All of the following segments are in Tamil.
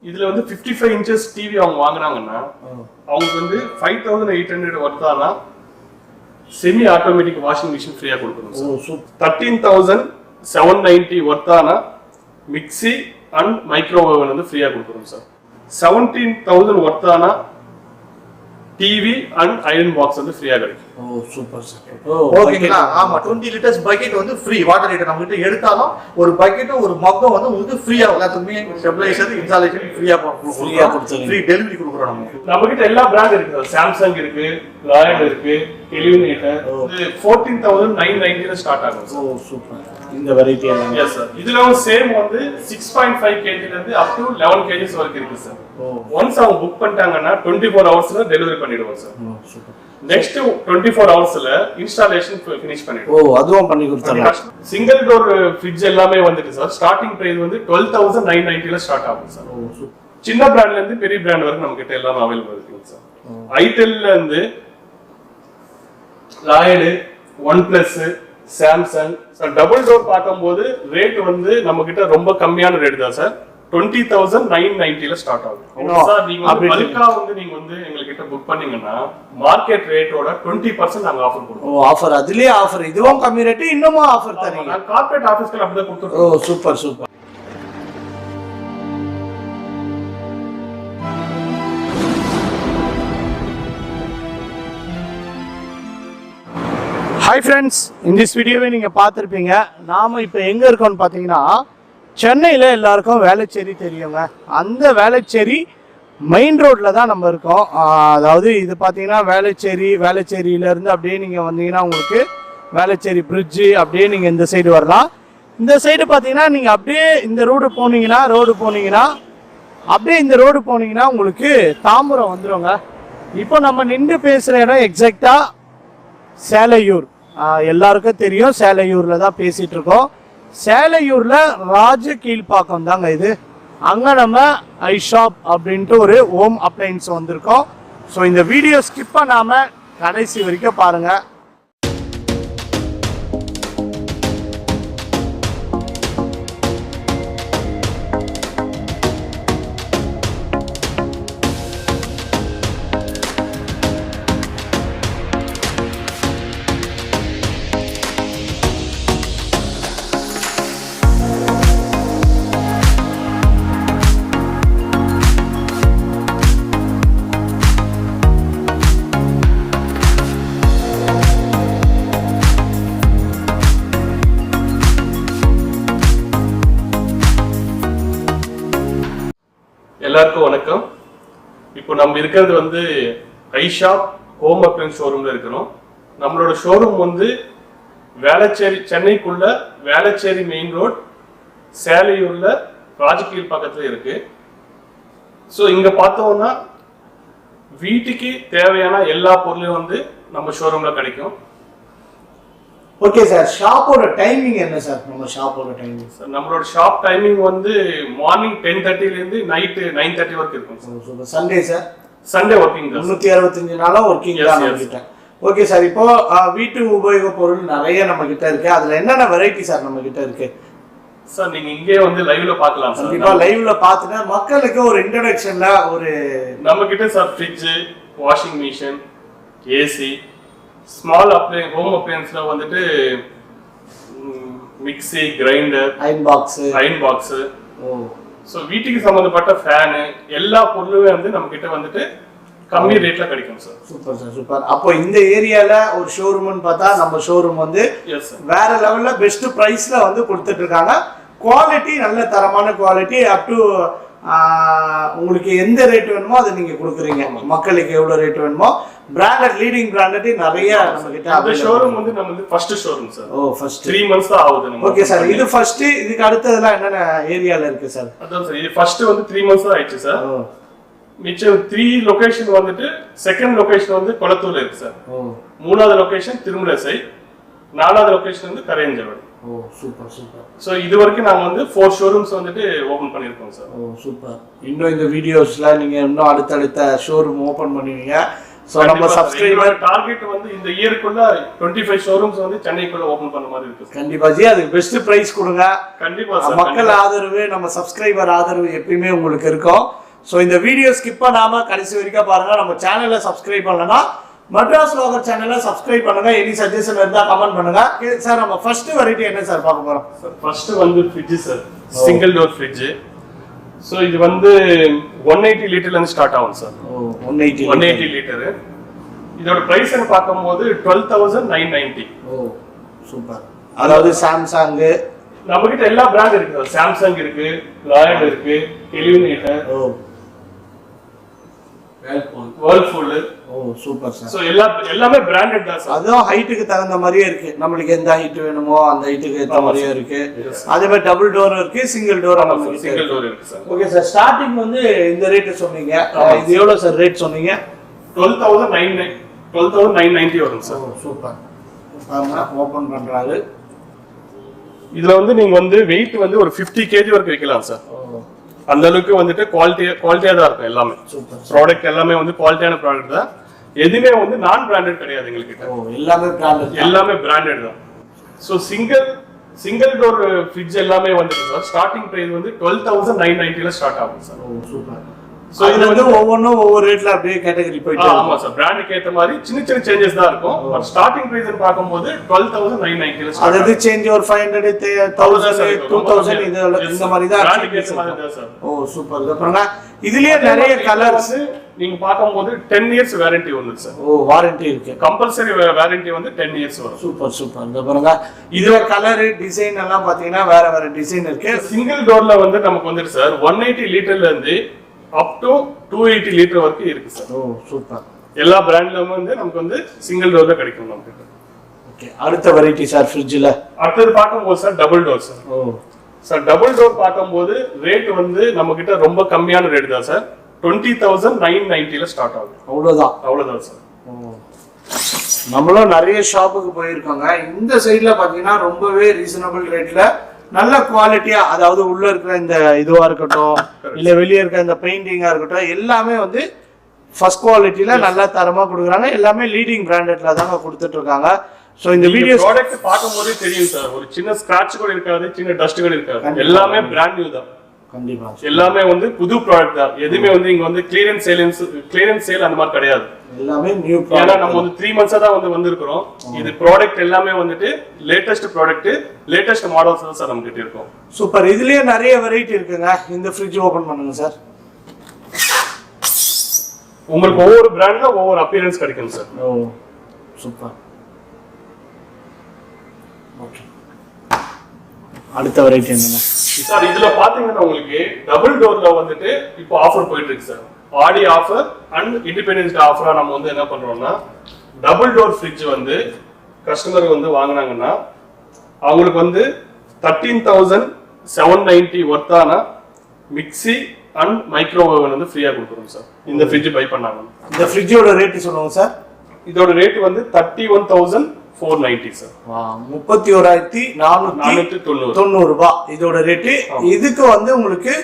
இதுல வந்து 55 inches டிவி அவங்க வாங்குறாங்கன்னா அவங்க வந்து 5800 வர்த்தானா செமி ஆட்டோமேட்டிக் வாஷிங் மிஷின் ஃப்ரீயா கொடுக்கணும் சார். 13790 வர்த்தானா மிக்ஸி அண்ட் மைக்ரோவேவ் வந்து ஃப்ரீயா கொடுக்கணும் சார். 17000 வர்த்தானா டிவி அண்ட் அயர்ன் பாக்ஸ் வந்து ஃப்ரீயா கிடைக்கும். Super sir. ஓகேங்களா? ஆமா 20 liters பக்கெட் வந்து ஃப்ரீ. வாட்டர் ஹீட்டர் நம்ம கிட்ட எடுத்தாலும் ஒரு பக்கெட்டும் ஒரு மக்கும் வந்து உங்களுக்கு ஃப்ரீயா எல்லாத்துக்குமே ஸ்டெபிலைசர் இன்ஸ்டாலேஷன் ஃப்ரீயா கொடுத்துருங்க. ஃப்ரீ டெலிவரி கொடுக்குறோம். நம்ம கிட்ட எல்லா பிராண்ட் இருக்கு. சாம்சங் இருக்கு, லாயட் இருக்கு, கெல்வினேட்டர். இது 14990 ஸ்டார்ட் ஆகும். சூப்பர். இந்த வெரைட்டி எல்லாம் எஸ் சார். இதுலவும் சேம் வந்து 6.5 kg ல இருந்து அப் டு 11 kg வரைக்கும் இருக்கு சார். ஒன்ஸ் அவங்க புக் பண்ணிட்டாங்கன்னா 24 ஹவர்ஸ்ல டெலிவரி பண்ணிடுவோம் சார். சூப்பர். நெக்ஸ்ட் 24 ஹவர்ஸ்ல இன்ஸ்டாலேஷன் ஃபினிஷ் பண்ணிடுவோம். அதுவும் பண்ணி கொடுத்துறோம். சிங்கிள் டோர் ஃப்ரிட்ஜ் எல்லாமே வந்துட்டு சார் ஸ்டார்டிங் பிரைஸ் வந்து 12990 ல ஸ்டார்ட் ஆகும் சார். சின்ன பிராண்ட்ல இருந்து பெரிய பிராண்ட் வரைக்கும் நம்ம கிட்ட எல்லாமே அவைலபிள் இருக்கு சார். ஐடெல்ல இருந்து Lloyd, OnePlus, Samsung sir. Double door பார்க்கும்போது ரேட் வந்து நம்ம கிட்ட ரொம்ப கம்மியான ரேட் தான் சார். 20990 ல ஸ்டார்ட் ஆகும் சார். நீங்க வந்து பல்கா வந்து நீங்க வந்து எங்க கிட்ட புக் பண்ணீங்கன்னா மார்க்கெட் ரேட்டோட 20% நாங்க ஆஃபர் கொடுப்போம். ஆஃபர் அதுலயே ஆஃபர். இதுவும் கம்மி ரேட், இன்னமும் ஆஃபர் தரீங்க. நான் கார்ப்பரேட் ஆபீஸ்க்கு அப்படியே கொடுத்துறோம். Super super. ஹாய் ஃப்ரெண்ட்ஸ், இந்த வீடியோவை நீங்கள் பார்த்துருப்பீங்க. நாம் இப்போ எங்கே இருக்கோம்னு பார்த்தீங்கன்னா சென்னையில் எல்லாருக்கும் வேளச்சேரி தெரியுங்க. அந்த வேளச்சேரி மெயின் ரோட்டில் தான் நம்ம இருக்கோம். அதாவது இது பார்த்தீங்கன்னா வேளச்சேரியிலேருந்து அப்படியே நீங்கள் வந்தீங்கன்னா உங்களுக்கு வேளச்சேரி பிரிட்ஜு அப்படியே நீங்கள் இந்த சைடு வரலாம். இந்த சைடு பார்த்தீங்கன்னா நீங்கள் அப்படியே இந்த ரோடு போனீங்கன்னா அப்படியே இந்த ரோடு போனீங்கன்னா உங்களுக்கு தாம்பரம் வந்துடுங்க. இப்போ நம்ம நின்று பேசுகிற இடம் எக்ஸாக்டாக சேலையூர். எல்லாருக்கும் தெரியும், சேலையூரில் தான் பேசிகிட்டு இருக்கோம். சேலையூரில் கீழ்ப்பாக்கம் தாங்க இது. அங்கே நம்ம ishop அப்படின்ட்டு ஒரு ஹோம் அப்ளையன்ஸ் வந்திருக்கோம். ஸோ இந்த வீடியோ ஸ்கிப் பண்ணாமல் கடைசி வரைக்கும் பாருங்கள். எல்லாருக்கும் வணக்கம். இப்போ நம்ம இருக்கிறது வந்து ishop ஹோம் அப்ளையன்ஸ் ஷோரூம்ல இருக்கிறோம். நம்மளோட ஷோரூம் வந்து வேளச்சேரி, சென்னைக்குள்ள வேளச்சேரி மெயின் ரோட், சேலையூர்ல ராஜகீழ் பக்கத்துல இருக்கு. ஸோ இங்க பார்த்தோம்னா வீட்டுக்கு தேவையான எல்லா பொருளும் வந்து நம்ம ஷோரூம்ல கிடைக்கும். ஓகே சார், ஷாப்போட டைமிங் என்ன சார்? நம்ம ஷாப்போட டைமிங் சார், நம்மளோட ஷாப் டைமிங் வந்து மார்னிங் 10:30 ல இருந்து நைட் 9:30 வரைக்கும் இருக்கும் sir. Sunday sir? Sunday working தான். 365 நாளும் ஒர்க்கிங் தான் நம்ம கிட்ட. ஓகே சார், இப்போ வீட்டு உபயோக பொருள் நிறைய நம்ம கிட்ட இருக்கு. அதுல என்னென்ன வெரைட்டி சார் நம்ம கிட்ட இருக்கு? சார் நீங்க இங்கே வந்து லைவ்ல பார்க்கலாம் சார். கண்டிப்பா லைவ்ல பார்த்துட்டு மக்களுக்கு ஒரு இன்ட்ரோடக்ஷன்ல ஒரு நம்ம கிட்ட sir fridge, washing machine, AC, small home அப்ளையன்ஸ்ல வந்துட்டு mixie, grinder, iron box, so வீட்டுக்கு சம்பந்தப்பட்ட ஃபேனு எல்லா பொருளுமே வந்து நம்ம கிட்ட வந்துட்டு கம்மி ரேட்ல கிடைக்கும் சார். Super sir, super. அப்போ இந்த ஏரியால ஒரு ஷோரூம்னு பார்த்தா நம்ம ஷோரூம் வந்து வேற லெவல்ல பெஸ்ட் பிரைஸ்ல வந்து கொடுத்துட்டு இருக்காங்க. குவாலிட்டி நல்ல தரமான குவாலிட்டி. அப் டு உங்களுக்கு எந்த ரேட் வேணுமோ அதை நீங்க கொடுக்குறீங்க. மக்களுக்கு எவ்வளவு ரேட் வேணுமோ பிராண்டட், லீடிங் பிராண்டட் நிறைய நம்ம கிட்ட. அந்த ஷோரூம் வந்து நம்ம வந்து first showroom sir. First 3 months தான் ஆகுது நம்ம. ஓகே சார், இது ஃபர்ஸ்ட். இதுக்கு அடுத்ததெல்லாம் என்னென்ன ஏரியால இருக்கு சார்? அதான் சார், இது ஃபர்ஸ்ட் வந்து 3 months தான் ஆயிடுச்சு சார். மிச்சம் 3 லொகேஷன் வந்துட்டு செகண்ட் லொகேஷன் வந்து கொளத்தூர்ல இருக்கு சார். மூணாவது லொகேஷன் திருமலசை, நாலாவது லொகேஷன் வந்து கரையஞ்சவடி. Super super. ஸோ இது வரைக்கும் நாங்கள் வந்து 4 ஷோரூம்ஸ் வந்துட்டு ஓப்பன் பண்ணியிருக்கோம் சார். சூப்பர். இன்னும் இந்த வீடியோஸ்ல நீங்க இன்னும் அடுத்தடுத்த ஷோரூம் ஓப்பன் பண்ணுவீங்க. சோ நம்ம சப்ஸ்கிரைபர் டார்கெட் வந்து இந்த இயர்க்குள்ள 25 ஷோரூம்ஸ் வந்து சென்னைக்குள்ள ஓபன் பண்ண மாதிரி இருக்கு. கண்டிப்பா ஜி, அதுக்கு பெஸ்ட் பிரைஸ் கொடுங்க. கண்டிப்பா சார். மக்கள் ஆதரவு, நம்ம சப்ஸ்கிரைபர் ஆதரவு எப்பயுமே உங்களுக்கு இருக்கும். சோ இந்த வீடியோ ஸ்கிப் பண்ணாம கடைசி வரைக்கும் பாருங்க. நம்ம சேனலை சப்ஸ்கிரைப் பண்ணலனா மட்ராஸ் vlogger சேனலை சப்ஸ்கிரைப் பண்ணுங்க. எனி சஜஷன் இருந்தா கமெண்ட் பண்ணுங்க. சார் நம்ம ஃபர்ஸ்ட் வெரைட்டி என்ன சார் பார்க்க போறோம்? சார் ஃபர்ஸ்ட் வந்து fridge sir, single door fridge. So இது வந்து 180 லிட்டர்ல இருந்து ஸ்டார்ட் ஆகும் சார். 180 லிட்டர். இதோட பிரைஸ் என்ன பாக்கும்போது 12990. ஓ சூப்பர். அதாவது சாம்சங் நம்ம கிட்ட எல்லா பிராண்ட் இருக்கு. சாம்சங் இருக்கு, லாயட் இருக்கு, கெல்வினேட்டர், வேர்ல்பூல். ஓ சூப்பர் சார். சோ எல்லாமே பிராண்டட் தான் சார். அதுவும் ஹைட்டுக்கு தகுந்த மாதிரியே இருக்கு. நம்மளுக்கு எந்த ஹைட் வேணுமோ அந்த ஹைட்டுக்கு ஏத்த மாதிரியே இருக்கு. அதே மாதிரி டபுள் டோர் இருக்கு, சிங்கிள் டோர் இருக்கு. சிங்கிள் டோர் இருக்கு சார். ஓகே சார், ஸ்டார்டிங் வந்து இந்த ரேட் சொன்னீங்க. இது எவ்வளவு சார் ரேட் சொன்னீங்க? 12990 வரும் சார். சூப்பர். பாருங்க ஓபன் பண்றாரு. இதுல வந்து நீங்க வந்து வெயிட் வந்து ஒரு 50 kg வரைக்கும் வைக்கலாம் சார். அந்த அளவுக்கு வந்துட்டு குவாலிட்டியா தான் இருக்கும் எல்லாமே. ப்ராடக்ட் எல்லாமே வந்து குவாலிட்டியான ப்ராடக்ட் தான். எதுவுமே வந்து நான் பிராண்டட் கிடையாது எங்ககிட்ட. எல்லாமே பிராண்டட் தான். சோ சிங்கிள் டோர் ஃப்ரிட்ஜ் எல்லாமே வந்துட்டு சார் ஸ்டார்டிங் பிரைஸ் வந்து 12990ல ஸ்டார்ட் ஆகும் சார். சூப்பர். சோ இது வந்து ஒவ்வொன்றும் ஒவ்வொரு ரேட்ல அப்படியே கேட்டகரி போயிட்டு. ஆமா சார், பிராண்டுக்கு ஏத்த மாதிரி சின்ன சின்ன சேஞ்சஸ் தான் இருக்கும். பட் ஸ்டார்டிங் பிரைஸ் பாக்கும்போது 12990ல ஸ்டார்ட். அது சேஞ்ச் ஒரு 500 1000 2000 இந்த மாதிரி தான் பிராண்டுக்கு ஏத்த மாதிரி தான் சார். ஓ சூப்பர். அப்புறம்ங்க இதுலயே நிறைய கலர்ஸ் நீங்க பாக்கும்போது 10 இயர்ஸ் வாரண்டி வந்து சார். ஓ வாரண்டி இருக்கு. கம்பல்சரி வாரண்டி வந்து 10 இயர்ஸ் வரும். Super super. அப்புறம்ங்க இதுல கலர் டிசைன் எல்லாம் பாத்தீங்கன்னா வேற வேற டிசைன் இருக்கு. சிங்கிள் டோர்ல வந்து நமக்கு வந்துட்டு சார் 180 லிட்டர்ல இருந்து அப் டு 280 லிட்டர் வரைக்கும் இருக்கு சார். ஓ சூப்பர். எல்லா பிராண்ட்லயும் வந்து நமக்கு வந்து சிங்கிள் டோர்ல கிடைக்கும் நமக்கு. ஓகே, அடுத்த வெரைட்டி சார் ஃப்ரிட்ஜ்ல. அடுத்து பாக்கும்போது சார் டபுள் டோர் சார். ஓ சார், டபுள் டோர் பாக்கும்போது ரேட் வந்து நம்ம கிட்ட ரொம்ப கம்மியான ரேட் தான் சார். 20990ல ஸ்டார்ட் ஆகுது. அவ்வளவுதான் சார். நம்மளும் நிறைய ஷாப்புக்கு போயிருக்கோங்க. இந்த சைடுல பாத்தீங்கன்னா ரொம்பவே ரீசனபிள் ரேட்ல நல்ல குவாலிட்டியா, அதாவது உள்ள இருக்கிற இந்த இதுவா இருக்கட்டும் இல்ல வெளியே இருக்கிற இந்த பெயிண்டிங்கா இருக்கட்டும் எல்லாமே வந்து ஃபர்ஸ்ட் குவாலிட்டில நல்ல தரமா கொடுக்குறாங்க. எல்லாமே லீடிங் பிராண்டட்ல தாங்க கொடுத்துட்டு இருக்காங்க. சோ இந்த வீடியோ ப்ராடக்ட் பாக்கும்போதே தெரியும் சார். ஒரு சின்ன ஸ்கிராட்ச் கூட இருக்காது, சின்ன டஸ்ட் கூட இருக்காது. எல்லாமே பிராண்ட் நியூ தான். கண்டிப்பா எல்லாமே வந்து புது ப்ராடக்ட் தான். எதுவுமே வந்து இங்க வந்து கிளியரன்ஸ் சேல் அந்த மாதிரி கிடையாது. எல்லாமே நியூ ப்ராடக்ட். ஏன்னா நம்ம வந்து 3 months தான் வந்து வந்திருக்கிறோம். இது ப்ராடக்ட் எல்லாமே வந்துட்டு லேட்டஸ்ட் ப்ராடக்ட், லேட்டஸ்ட் மாடல்ஸ் தான் சார் நம்ம கிட்ட இருக்கும். சூப்பர். இதுலயே நிறைய வெரைட்டி இருக்குங்க. இந்த ஃப்ரிட்ஜ் ஓபன் பண்ணுங்க சார். உங்களுக்கு ஒவ்வொரு பிராண்ட்ல ஒவ்வொரு அப்பியரன்ஸ் கிடைக்கும் சார். ஓ சூப்பர். ஓகே, அடுத்த வெரைட்டி என்னங்க சார்? இதுல பாத்தீங்கன்னா உங்களுக்கு டபுள் டோர்ல வந்துட்டு இப்போ ஆஃபர் போயிட்டு இருக்கு sir. Aadi offer and independence day ஆஃபரா நம்ம வந்து என்ன பண்றோம்னா, டபுள் டோர் ஃப்ரிட்ஜ் வந்து கஸ்டமர் வந்து வாங்குனாங்கன்னா அவங்களுக்கு வந்து 13790 ஒர்த்தான மிக்ஸி அண்ட் மைக்ரோவேவ் வந்து ஃப்ரீயா கொடுக்குறோம் சார். இந்த ஃப்ரிட்ஜ் பை பண்ணாங்க. இந்த ஃப்ரிட்ஜோட ரேட் சொல்லுங்க சார். இதோட ரேட் வந்து 31490 சார். 31490 ரூபாய் இதோட ரேட். இதுக்கு வந்து உங்களுக்கு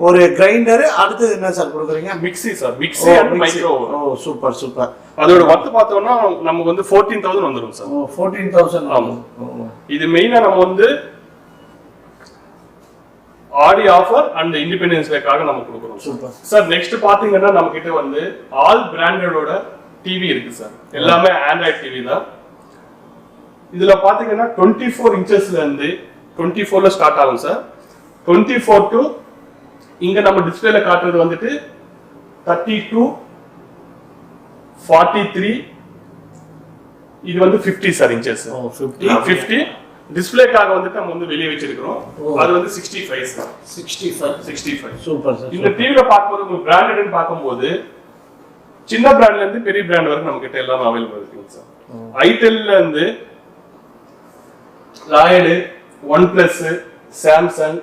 ஒரு கிரைண்டர், அடுத்து என்ன சார் கொடுக்குறீங்க? Mixie sir. Mixie and microwave. Oh super super. அதோட வர்த் பார்த்தோம்னா நமக்கு வந்து 14000 வந்துரும் சார். 14000. ஆமா. இது மெயினா நம்ம வந்து ஆடி ஆஃபர் அண்ட் இண்டிபெண்டன்ஸ் டேக்காக நம்ம கொடுக்குறோம். Super sir. நெக்ஸ்ட் பாத்தீங்கன்னா நம்ம கிட்ட வந்து ஆல் பிராண்டடோட டிவி இருக்கு சார். எல்லாமே ஆண்ட்ராய்ட் டிவி தான். இதுல பாத்தீங்கன்னா 24 இன்ச்சஸ்ல இருந்து 24ல ஸ்டார்ட் ஆகும் சார். 24 டு இங்க நம்ம டிஸ்பிளேல காட்டுறது வந்துட்டு 32 43 இது வந்து 50 சார் இன்ச்சஸ். 50 டிஸ்பிளேக்காக வந்துட்டு நம்ம வந்து வெளியே வச்சிருக்கிறோம். அது வந்து 65 சார். 65 super sir. இந்த டிவில பாக்கும்போது உங்களுக்கு பிராண்டட்னு பாக்கும்போது சின்ன பிராண்ட்ல இருந்து பெரிய பிராண்ட் வரைக்கும் நம்ம கிட்ட எல்லாமே அவைலபிள் இருக்குங்க சார். ஐடெல்ல இருந்து Lloyd, OnePlus, Samsung,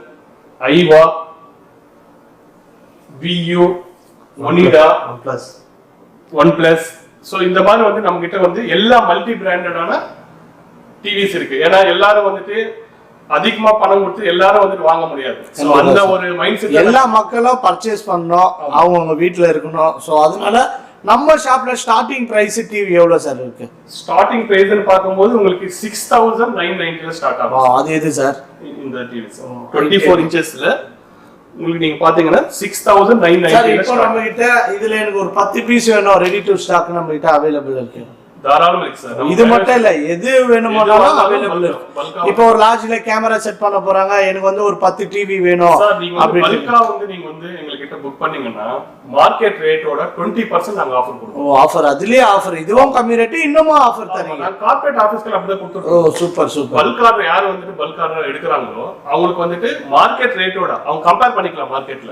Aiwa, Vu, Onida, OnePlus. So இந்த மாதிரி வந்து நம்ம கிட்ட வந்து எல்லா மல்டி பிராண்டடான டிவிஸ் இருக்கு. ஏன்னா எல்லாரும் வந்துட்டு அதிகமா பணம் கொடுத்து எல்லாரும் வந்துட்டு வாங்க முடியாது. சோ அந்த ஒரு மைண்ட் செட் எல்லா மக்களும் பர்ச்சேஸ் பண்ணனும், அவங்க வீட்ல இருக்கணும். சோ அதனால நம்ம ஷாப்ல ஸ்டார்டிங் பிரைஸ் டிவி எவ்வளவு சார் இருக்கு? ஸ்டார்டிங் பிரைஸ்னு பாக்கும்போது உங்களுக்கு 6990 ல ஸ்டார்ட் ஆகும். அது எது சார்? இந்த டிவி 24 இன்ச்சஸ்ல உங்களுக்கு நீங்க பாத்தீங்கன்னா 6990 சார். இப்போ நம்ம கிட்ட இதுல எனக்கு ஒரு 10 பீஸ் வேணும், ரெடி டு ஸ்டாக் நம்ம கிட்ட அவைலபிள் இருக்கு. தாராளமா இருக்கு சார். இது மட்டும் இல்ல, எது வேணுமானாலும் அவைலபிள் இருக்கு. இப்போ ஒரு லாட்ஜ்ல கேமரா செட் பண்ண போறாங்க, எனக்கு வந்து ஒரு 10 டிவி வேணும் அப்படி பல்கா வந்து நீங்க வந்து எங்க கிட்ட புக் பண்ணீங்கன்னா மார்க்கெட் ரேட்டோட 20% நாங்க ஆஃபர் கொடுப்போம். ஓ ஆஃபர், அதுலயே ஆஃபர், இதுவும் கம்மி ரேட், இன்னமும் ஆஃபர் தரீங்க. நான் கார்ப்பரேட் ஆபீஸ்க்கு அப்படியே கொடுத்துறோம். ஓ சூப்பர் சூப்பர். பல்க் ஆர்டர் யார் வந்துட்டு பல்க் ஆர்டர் எடுக்கறாங்களோ அவங்களுக்கு வந்துட்டு மார்க்கெட் ரேட்டோட அவங்க கம்பேர் பண்ணிக்கலாம் மார்க்கெட்ல.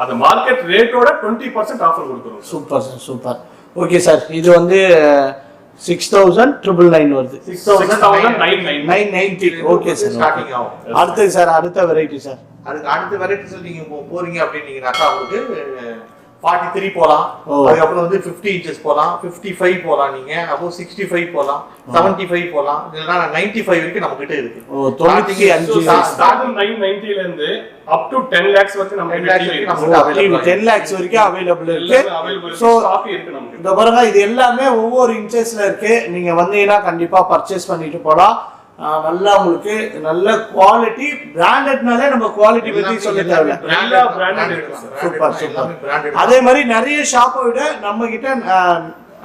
அந்த மார்க்கெட் ரேட்டோட 20% ஆஃபர் கொடுக்குறோம். Super sir super. Okay sir, இது வந்து 6999 வருது. 6990. ஓகே சார், ஸ்டார்டிங் ஆகும். அடுத்து சார், அடுத்த வெரைட்டி சார். அடுத்த வெரைட்டிஸ் நீங்க போறீங்க அப்படின்னீங்கன்னாக்கா உங்களுக்கு 43 போலாம், அதுக்கப்புறம் வந்து 50 இன்ச்சஸ் போலாம், 55 போலாம், நீங்க அப்போ 65 போலாம், 75 போலாம், இல்லனா 95 வரைக்கும் நம்ம கிட்ட இருக்கு. ஓ 95 ஸ்டார்டிங் 990 ல இருந்து அப் டு 10 lakhs வரைக்கும் நம்ம கிட்ட டிவி இருக்கு. 10 lakhs வரைக்கும் அவேலபிள் இருக்கு. சோ ஸ்டாக் இருக்கு நம்ம கிட்ட. இந்த பாருங்க, இது எல்லாமே ஒவ்வொரு இன்ச்சஸ்ல இருக்கு. நீங்க வந்தீங்கன்னா கண்டிப்பா பர்ச்சேஸ் பண்ணிட்டு போலாம். நல்லா உங்களுக்கு நல்ல குவாலிட்டி, பிராண்டட்னாலே நம்ம குவாலிட்டி பத்தி சொல்ல தேவையில்ல. எல்லா பிராண்டட் இருக்கு சார். Super super. அதே மாதிரி நிறைய ஷாப்பை விட நம்ம கிட்ட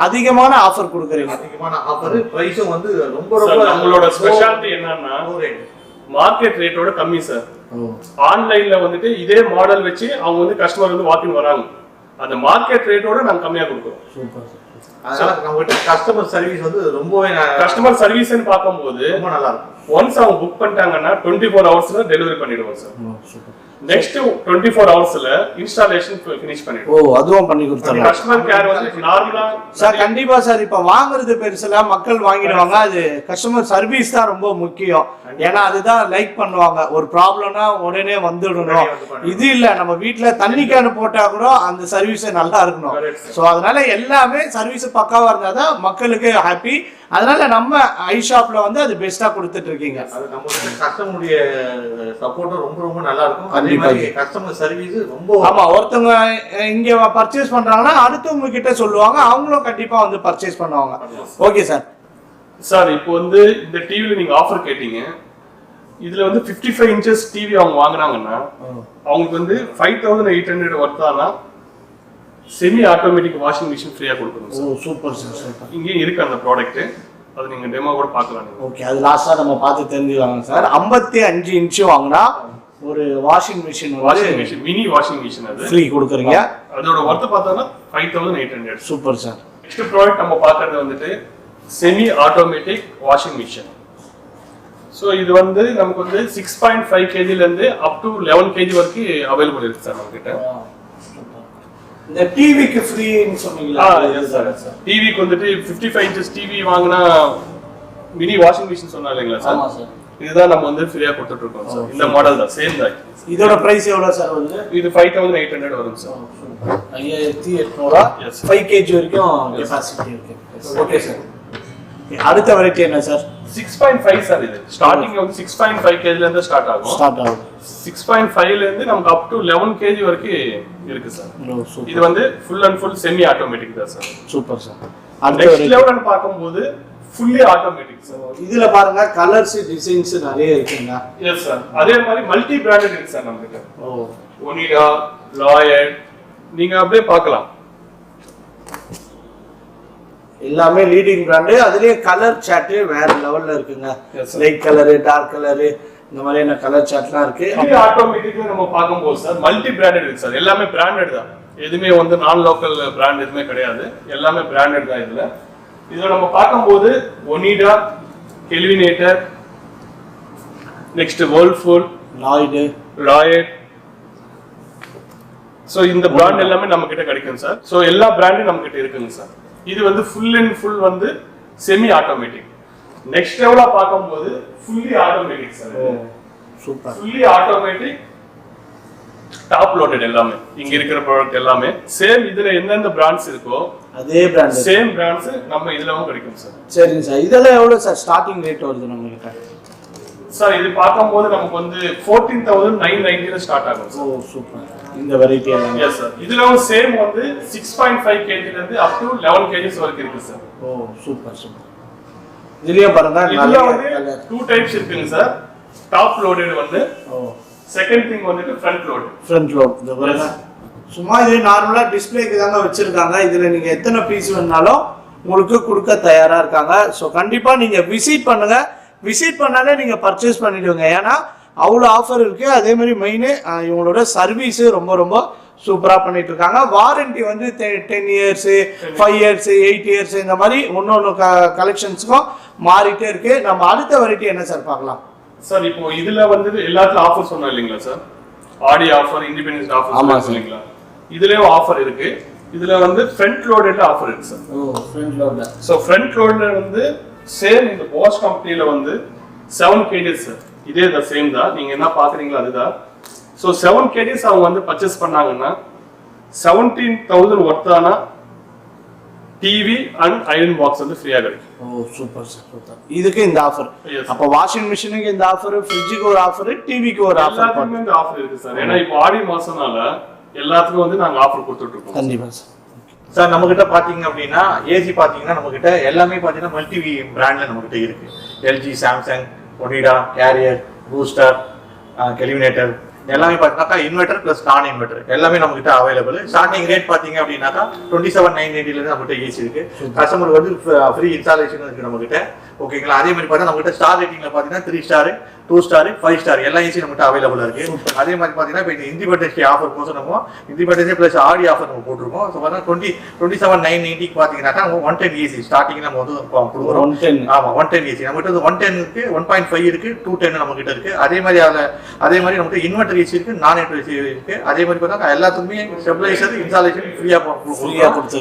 அதிகமான ஆஃபர் கொடுக்குறீங்க. அதிகமான ஆஃபர், பிரைஸும் வந்து ரொம்ப ரொம்ப நம்மளோட ஸ்பெஷாலிட்டி என்னன்னா மார்க்கெட் ரேட்டோட கம்மி சார். ஆன்லைன்ல வந்துட்டு இதே மாடல் வச்சு அவங்க வந்து கஸ்டமர் வந்து வாக்கிங் வராங்க, அந்த மார்க்கெட் ரேட்டோட நாங்க கம்மியா கொடுக்குறோம். சூப்பர். அதனால நம்மகிட்ட கஸ்டமர் சர்வீஸ் வந்து ரொம்பவே கஸ்டமர் சர்வீஸ்னு பார்க்கும்போது ரொம்ப நல்லா இருக்கும். ஒன்ஸ் அவங்க புக் பண்ணிட்டாங்கன்னா 24 ஹவர்ஸ்ல டெலிவரி பண்ணிடுவோம் சார். நெக்ஸ்ட் 24 ஹவர்ஸ்ல இன்ஸ்டாலேஷன் ஃபினிஷ் பண்ணிடுவோம். ஓ அதுவும் பண்ணி கொடுத்தாங்க. கஸ்டமர் கேர் வந்து நார்மலா சார் கண்டிப்பா சார். இப்ப வாங்குறது பெருசுல மக்கள் வாங்கிடுவாங்க, அது கஸ்டமர் சர்வீஸ் தான் ரொம்ப முக்கியம். ஏன்னா அதுதான் லைக் பண்ணுவாங்க. ஒரு ப்ராப்ளம்னா உடனே வந்துடணும். இது இல்ல, நம்ம வீட்டுல தண்ணி கேன் போட்டா கூட அந்த சர்வீஸ் நல்லா இருக்கணும். சோ அதனால எல்லாமே சர்வீஸ் பக்காவா இருந்தாதான் மக்களுக்கு ஹாப்பி. அதனால நம்ம ஐஷாப்ல வந்து அது பெஸ்டா கொடுத்துட்டு இருக்கீங்க. அது நம்ம கஸ்டமருடைய சப்போர்ட் ரொம்ப ரொம்ப நல்லா இருக்கும். அதே மாதிரி கஸ்டமர் சர்வீஸ் ரொம்ப ஆமா. ஒருத்தவங்க இங்க பர்ச்சேஸ் பண்றாங்கன்னா அடுத்தவங்க கிட்ட சொல்லுவாங்க, அவங்களும் கண்டிப்பா வந்து பர்ச்சேஸ் பண்ணுவாங்க. Okay sir. சார் இப்போ வந்து இந்த டிவில நீங்க ஆஃபர் கேட்டீங்க. இதுல வந்து 55 இன்ச்சஸ் டிவி அவங்க வாங்குறாங்கன்னா அவங்களுக்கு வந்து 5800 வர்த்தானா செமி ஆட்டோமேட்டிக் வாஷிங் மிஷின் ஃப்ரீயா கொடுக்கணும். ஓ சூப்பர் சார் சூப்பர். இங்கே இருக்கு அந்த ப்ராடக்ட், அது நீங்க டெமோ கூட பார்க்கலாம். ஓகே, அது லாஸ்டா நம்ம பார்த்து தெரிஞ்சுக்கலாம் சார். 55 இன்ச் வாங்கினா ஒரு washing machine mini washing machine அது ஃப்ரீ கொடுக்குறீங்க. அதோட வர்த்து பார்த்தோம்னா 5800. Super sir. நெக்ஸ்ட் ப்ராடக்ட் நம்ம பார்க்கறது வந்துட்டு semi automatic washing machine. So இது வந்து நமக்கு வந்து 6.5 kg இருந்து அப் டு 11 kg வரைக்கும் அவைலபிள் இருக்கு சார் நம்ம கிட்ட. இந்த டிவிக்கு ஃப்ரீன்னு சொன்னீங்களா? Yes sir. டிவிக்கு வந்துட்டு 55 இன்ச்சஸ் டிவி வாங்கினா மினி வாஷிங் மிஷின் சொன்னா இல்லைங்களா சார்? ஆமா சார். இதுதான் நம்ம வந்து ஃப்ரீயா கொடுத்துட்டு இருக்கோம் சார். இந்த மாடல் தான், சேம் தான். இதோட பிரைஸ் எவ்வளவு சார் வருது? இது 5800 வரும் சார். 5800. 5 kg வரைக்கும் கெபாசிட்டி இருக்கு. Okay sir. அடுத்த வெரைட்டி என்ன சார்? 6.5 சார். இது ஸ்டார்டிங் வந்து 6.5 kg ல இருந்து ஸ்டார்ட் ஆகும். 6.5 ல இருந்து நமக்கு அப் டு 11 kg வரைக்கும் இருக்கு சார். இது வந்து full and full semi automatic தான் சார். Super sir. நெக்ஸ்ட் லெவல்னு பாக்கும்போது ஃபுல்லி ஆட்டோமேட்டிக் சார். இதுல பாருங்க கலர்ஸ் டிசைன்ஸ் நிறைய இருக்குங்க. Yes sir. அதே மாதிரி மல்டி பிராண்டட் இருக்கு சார் நம்ம கிட்ட. ஓ ஒனிடா, லாயட், நீங்க அப்படியே பார்க்கலாம். எல்லாமே லீடிங் பிராண்ட். அதுலயே கலர் சார்ட் வேற லெவல்ல இருக்குங்க. லைட் கலர், டார்க் கலர், இந்த மாதிரியான கலர் சார்ட்லாம் இருக்கு. ஆட்டோமேட்டிக்கா நம்ம பார்க்கும்போது சார் மல்டி பிராண்டட் இருக்கு சார். எல்லாமே பிராண்டட் தான், எதுவுமே வந்து நான் லோக்கல் பிராண்ட் எதுவுமே கிடையாது. எல்லாமே பிராண்டட் தான். இதுல நம்ம பார்க்கும்போது Onida, Kelvinator, next Whirlpool, Lloyd. So இந்த பிராண்ட் எல்லாமே நம்ம கிட்ட கிடைக்கும் சார். ஸோ எல்லா பிராண்டும் நம்ம கிட்ட இருக்குங்க சார். இது வந்து ஃபுல் அண்ட் ஃபுல் வந்து செமி ஆட்டோமேட்டிக். நெக்ஸ்ட் லெவலா பார்க்கும்போது fully automatic sir. Super. Fully automatic top loaded. எல்லாமே இங்க இருக்கிற ப்ராடக்ட் எல்லாமே சேம். இதுல எந்தெந்த பிராண்ட்ஸ் இருக்கோ அதே பிராண்ட், சேம் பிராண்ட்ஸ் நம்ம இதுலவும் கிடைக்கும் சார். சரிங்க சார். இதெல்லாம் எவ்வளவு சார் ஸ்டார்டிங் ரேட் வருது நம்ம கிட்ட? சார் இது பார்க்கும்போது நமக்கு வந்து 14,990 ஸ்டார்ட் ஆகும். ஓ சூப்பர். இந்த வெரைட்டி எல்லாம் எஸ் சார். இதுல சேம் வந்து 6.5 kg ல இருந்து அப் டு 11 kg வரைக்கும் இருக்கு சார். ஓ சூப்பர் சூப்பர். இதுலயே பாருங்க இதுல வந்து 2 டைப்ஸ் இருக்குங்க சார். டாப் லோடட் வந்து ஓ செகண்ட் திங் வந்துட்டு ஃப்ரண்ட் லோட். Front load. இந்த பாருங்க சும்மா இது நார்மலா டிஸ்ப்ளேக்கு தாங்க வச்சிருக்காங்க. இதுல நீங்க எத்தனை பீஸ் வேணாலும் உங்களுக்கு கொடுக்க தயாரா இருக்காங்க. ஸோ கண்டிப்பா நீங்க விசிட் பண்ணுங்க. விசிட் பண்ணாலே நீங்க பர்ச்சேஸ் பண்ணிடுவீங்க. ஏன்னா அவ்வளோ ஆஃபர் இருக்கு. அதே மாதிரி மெயின் இவங்களோட சர்வீஸ் ரொம்ப ரொம்ப சூப்பரா பண்ணிட்டு இருக்காங்க. வாரண்டி வந்து 10 years 5 years 8 years இந்த மாதிரி ஒன்னொன்னு கலெக்ஷன்ஸ்க்கும் மாறிட்டே இருக்கு. நம்ம அடுத்த வெரைட்டி என்ன சார் பார்க்கலாம் சார்? இப்போ இதுல வந்து எல்லாத்துலயும் ஆஃபர் சொன்னோம் இல்லைங்களா சார்? ஆடி ஆஃபர், இண்டிபெண்டன்ஸ் ஆஃபர் இல்லைங்களா? இதுலயும் ஆஃபர் இருக்கு. இதுல வந்து ஃப்ரண்ட் லோடட்ல ஆஃபர் இருக்கு சார். ஓ ஃப்ரண்ட் லோட். சோ ஃப்ரண்ட் லோட்ல வந்து சேம் இந்த போஸ் கம்பெனில வந்து 7 kg சார். இதே தான் சேம் தான். நீங்க என்ன பாக்குறீங்களோ அதுதான். சோ 7 kg அவங்க வந்து பர்ச்சேஸ் பண்ணாங்கன்னா 17,000 வர்த்தான டிவி அண்ட் அயர்ன் பாக்ஸ் வந்து ஃப்ரீயா கிடைக்கும். ஓ சூப்பர் சூப்பர். இதுக்கு இந்த ஆஃபர். அப்ப வாஷிங் மிஷினுக்கு இந்த ஆஃபர், ஃப்ரிட்ஜுக்கு ஒரு ஆஃபர், டிவிக்கு ஒரு ஆஃபர். எல்லாத்துக்குமே இந்த ஆஃபர் இருக்கு சார். ஏன்னா இப்போ ஆடி மாசம்னால எல்லாத்துக்கும் வந்து நாங்க ஆஃபர் கொடுத்துட்டு இருக்கோம். கண்டிப்பா சார். சார் நம்ம கிட்ட பாத்தீங்க அப்படின்னா ஏசி பாத்தீங்கன்னா நம்ம கிட்ட எல்லாமே பாத்தீங்கன்னா மல்டி பிராண்ட்ல நம்ம கிட்ட இருக்கு. LG, Samsung, Onida, Carrier, booster, Kelvinator எல்லாமே பார்த்தீங்கன்னா இன்வெர்டர் பிளஸ் நான் இன்வெர்டர் எல்லாமே நம்ம கிட்ட அவைலபிள். ஸ்டார்டிங் ரேட் பாத்தீங்க அப்படின்னாக்கா 27,980 இருந்து நம்ம கிட்ட ஏசி இருக்கு. கஸ்டமருக்கு வந்து ஃப்ரீ இன்ஸ்டாலேஷன் இருக்கு நம்ம கிட்ட. ஓகேங்களா? அதே மாதிரி பார்த்தா நம்ம கிட்ட ஸ்டார் ரேட்டிங்ல பாத்தீங்கன்னா 3 ஸ்டார், 2 ஸ்டார், 5 ஸ்டார் எல்லா ஏசி நம்ம கிட்ட அவைலபிளா இருக்கு. அதே மாதிரி பாத்தீங்கன்னா இப்போ இண்டிபெண்டன்ஸ் டே ஆஃபர் போது நம்ம இண்டிபெண்டன்ஸ் டே பிளஸ் ஆடி ஆஃபர் நம்ம போட்டுருக்கோம். ஸோ பார்த்தா 27,980 பாத்தீங்கன்னா 110 ஏசி ஸ்டார்டிங் நம்ம வந்து கொடுக்குறோம். ஆமா 110 ஏசி நம்ம கிட்ட 110 இருக்கு, 1.5 இருக்கு, 210 நம்ம கிட்ட இருக்கு. அதே மாதிரி நமக்கு இன்வெர்டர் ஏசி இருக்கு, நான் இன்வெர்டர் ஏசி இருக்கு. அதே மாதிரி பார்த்தா எல்லாத்துக்குமே ஸ்டெபிலைசர் இன்ஸ்டாலேஷன் ஃப்ரீயா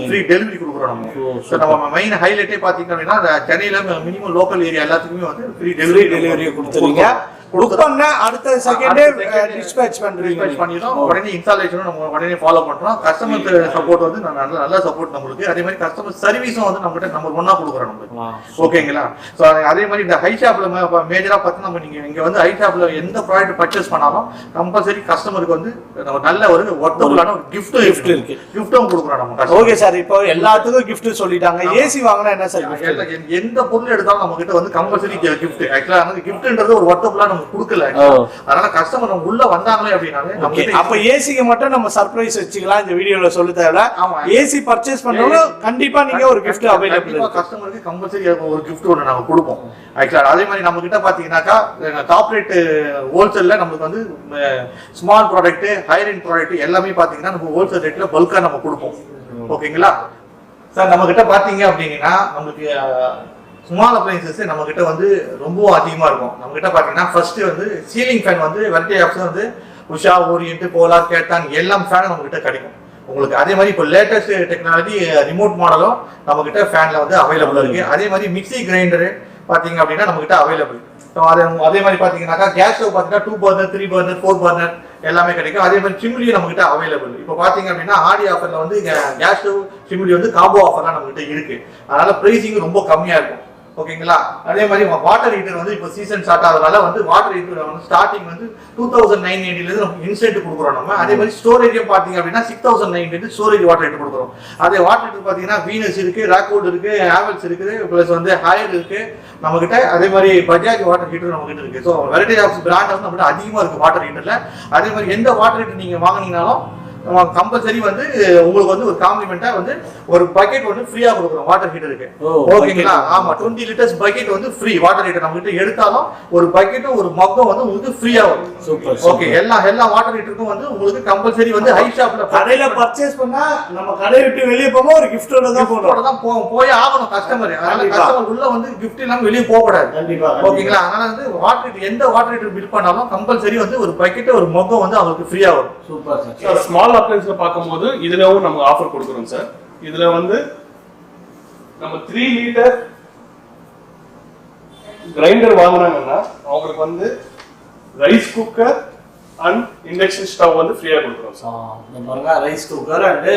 ஃப்ரீ டெலிவரி கொடுக்குறோம் நம்ம. ஸோ நம்ம மெயின் ஹைலைட்டே பாத்தீங்க அப்படின்னா சென்னையில மினிமம் லோக்கல் ஏரியா எல்லாத்துக்குமே வந்து ஃப்ரீ டெலிவரி கொடுத்துருங்க. கொடுத்தோம்னா அடுத்த செகண்டே டிஸ்பேட்ச் பண்ணிடுறோம். உடனே இன்ஸ்டாலேஷனும் நம்ம உடனே ஃபாலோ பண்றோம். கஸ்டமர் சப்போர்ட் வந்து நல்ல சப்போர்ட் நம்மளுக்கு. அதே மாதிரி கஸ்டமர் சர்வீஸும் வந்து நம்ம கிட்ட நம்பர் 1 கொடுக்குறோம் நம்மளுக்கு. ஓகேங்களா? ஸோ அதே மாதிரி இந்த ஹை ஷாப்ல மேஜரா பார்த்து நம்ம நீங்க இங்க வந்து ஹை ஷாப்ல எந்த ப்ராடக்ட் பர்ச்சேஸ் பண்ணாலும் கம்பல்சரி கஸ்டமருக்கு வந்து நல்ல ஒரு ஒர்த்தபுளான ஒரு கிஃப்ட் இருக்கு. கிஃப்ட்டும் கொடுக்குறோம் நம்ம. Okay sir. இப்போ எல்லாத்துக்கும் கிஃப்ட் சொல்லிட்டாங்க. ஏசி வாங்கினா என்ன சார்? எந்த பொருள் எடுத்தாலும் நம்ம கிட்ட வந்து கம்பல்சரி கிஃப்ட். ஆக்சுவலா கிஃப்ட்ன்றது ஒரு ஒர்த்தபுளான கொடுக்கல. அதனால கஸ்டமர் நம்ம உள்ள வந்தாங்களே அப்படினாலே அப்ப ஏசிக்கு மட்டும் நம்ம சர்ப்ரைஸ் வச்சுக்கலாம். இந்த வீடியோல சொல்ல தேவையில்ல. ஏசி பர்ச்சேஸ் பண்ணவங்க கண்டிப்பா நீங்க ஒரு gift அவைலபிள் இருக்கு. கஸ்டமருக்கு கம்பல்சரி ஒரு gift ஒன்னு நாங்க கொடுப்போம். ஆக்சுவலா அதே மாதிரி நம்ம கிட்ட பாத்தீங்கன்னாக்கா டாப் ரேட் ஹோல்சேல்ல நமக்கு வந்து small product, higher end product எல்லாமே பாத்தீங்கன்னா நம்ம ஹோல்சேல் ரேட்ல பல்கா நம்ம கொடுப்போம். ஓகேங்களா சார்? நம்ம கிட்ட பாத்தீங்க அப்படின்னா நமக்கு ஸ்மால் அப்ளைன்சஸ் நம்ம கிட்ட வந்து ரொம்ப அதிகமா இருக்கும். நம்ம கிட்ட பாத்தீங்கன்னா ஃபர்ஸ்ட் வந்து சீலிங் ஃபேன் வந்து வெரைட்டி ஆப்ஷன் வந்து உஷா, ஓரியன்ட், போலார், கேட்டான் எல்லாம் ஃபேன் நம்ம கிட்ட கிடைக்கும் உங்களுக்கு. அதே மாதிரி இப்போ லேட்டஸ்ட் டெக்னாலஜி ரிமோட் மாடலும் நம்ம கிட்ட ஃபேன்ல வந்து அவைலபிள் இருக்கு. அதே மாதிரி மிக்சி கிரைண்டரு பாத்தீங்க அப்படின்னா நம்ம கிட்ட அவைலபிள். அதே மாதிரி பாத்தீங்கன்னாக்கா கேஸ் ஸ்டவ் பாத்தீங்கன்னா 2 பர்னர், 3 பர்னர், 4 பர்னர் எல்லாமே கிடைக்கும். அதே மாதிரி சிம்லி நம்ம கிட்ட அவைலபிள். இப்போ பாத்தீங்க அப்படின்னா ஆடி ஆஃபர்ல வந்து கேஸ் ஸ்டவ் சிம்லி வந்து காம்போ ஆஃபர்லாம் நம்ம கிட்ட இருக்கு. அதனால பிரைசிங் ரொம்ப கம்மியா இருக்கும். ஓகேங்களா? அதே மாதிரி வாட்டர் ஹீட்டர் வந்து இப்போ சீசன் ஸ்டார்ட் ஆகுறதுனால வந்து வாட்டர் ஹீட்டர் வந்து ஸ்டார்டிங் வந்து 2,980 இருந்து நம்ம இன்ஸ்டன்ட் கொடுக்குறோம் நம்ம. அதே மாதிரி ஸ்டோரேஜும் பாத்தீங்க அப்படின்னா 6,980 ஸ்டோரேஜ் வாட்டர் ஹீட்டர் கொடுக்குறோம். அதே வாட்டர் ஹீட்டர் பாத்தீங்கன்னா வீனஸ் இருக்கு, ராக்வுட் இருக்கு, ஹேவல்ஸ் இருக்குது, பிளஸ் வந்து ஹையர் இருக்கு நம்ம கிட்ட. அதே மாதிரி பஜாஜ் வாட்டர் ஹீட்டர் நம்ம கிட்ட இருக்கு. ஸோ வெரைட்டி ஆஃப் பிராண்ட் வந்து நம்ம அதிகமா இருக்கு வாட்டர் ஹீட்டர்ல. அதே மாதிரி எந்த வாட்டர் ஹீட்டர் நீங்க வாங்கினீங்கனாலும் கம்பல்சரி வந்து உங்களுக்கு வந்து ஒரு காம்ப்ளிமெண்டா வந்து ஒரு பக்கெட் வந்து ஃப்ரீயா கொடுக்குறோம் வாட்டர் ஹீட்டருக்கு. ஓகேங்களா? ஆமா 20 லிட்டர்ஸ் பக்கெட் வந்து ஃப்ரீ வாட்டர் ஹீட்டர் நம்ம கிட்ட எடுத்தாலும் ஒரு பக்கெட்டும் ஒரு மக்கும் வந்து உங்களுக்கு ஃப்ரீயா வரும். சூப்பர். ஓகே எல்லா வாட்டர் ஹீட்டருக்கும் வந்து உங்களுக்கு கம்பல்சரி வந்து ஹை ஷாப்ல கடையில பர்ச்சேஸ் பண்ணா நம்ம கடையை விட்டு வெளியே போகும்போது ஒரு கிஃப்டோட தான் போய் ஆகணும் கஸ்டமர். அதனால கஸ்டமர் உள்ள வந்து கிஃப்ட் இல்லாம வெளியே போக கூடாது. ஓகேங்களா? அதனால வந்து வாட்டர் ஹீட்டர் எந்த வாட்டர் ஹீட்டர் பில் பண்ணாலும் கம்பல்சரி வந்து ஒரு பக்கெட் ஒரு மக்கும் வந்து அவங்களுக்கு ஃப்ரீயா வரும். Super sir. ஸ்மால் அப்ளைன்ஸ்ல பாக்கும்போது இதுலவும் நம்ம ஆஃபர் கொடுக்குறோம் சார். இதுல வந்து நம்ம 3 லிட்டர் கிரைண்டர் வாங்குறாங்கன்னா அவங்களுக்கு வந்து rice cooker and induction stove வந்து ஃப்ரீயா கொடுக்குறோம் சார். இந்த பாருங்க ரைஸ் குக்கர் அண்ட்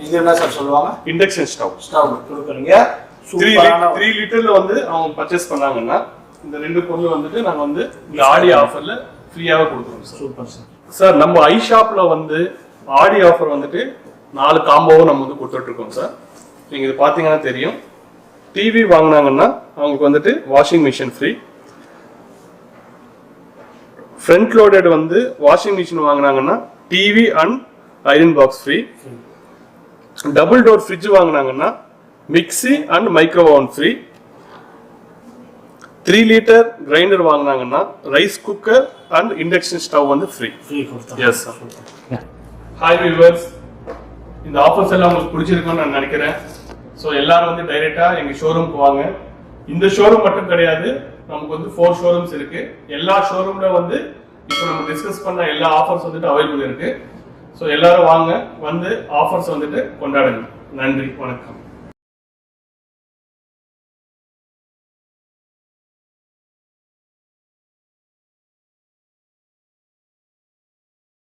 இது என்ன சார் சொல்லுவாங்க? இண்டக்ஷன் ஸ்டவ் கொடுக்குறீங்க. 3 லிட்டர்ல வந்து அவங்க பர்ச்சேஸ் பண்ணாங்கன்னா இந்த 2 பொருள் வந்துட்டு நாங்க வந்து இந்த ஆடி ஆஃபர்ல ஃப்ரீயாவே கொடுக்குறோம் சார். Super sir. சார் நம்ம ஐஷாப்ல வந்து ஆடி ஆஃபர் வந்துட்டு 4 காம்போவும் நம்ம வந்து கொடுத்துட்டு இருக்கோம் சார். நீங்க இது பாத்தீங்கன்னா தெரியும். டிவி வாங்கினாங்கன்னா அவங்களுக்கு வந்துட்டு washing machine free. Front loaded வந்து வாஷிங் மிஷின் வாங்கினாங்கன்னா TV and iron box free. Double door fridge வாங்கினாங்கன்னா mixie and micro oven free. 3 litre grinder வாங்கினாங்கன்னா rice cooker and induction stove வந்து free. Yes sir. Hi viewers, இந்த ஆஃபர்ஸ் எல்லாம் உங்களுக்கு பிடிச்சிருக்குன்னு நான் நினைக்கிறேன். ஸோ எல்லாரும் வந்து டைரெக்டா எங்க ஷோரூம்க்கு வாங்க. இந்த ஷோரூம் மட்டும் கிடையாது, நமக்கு வந்து 4 ஷோரூம்ஸ் இருக்கு. எல்லா ஷோரூம்ல வந்து இப்போ நம்ம டிஸ்கஸ் பண்ண எல்லா ஆஃபர்ஸ் வந்துட்டு அவைலபிள் இருக்கு. ஸோ எல்லாரும் வாங்க, வந்து ஆஃபர்ஸ் வந்துட்டு கொண்டாடுங்க. நன்றி, வணக்கம்.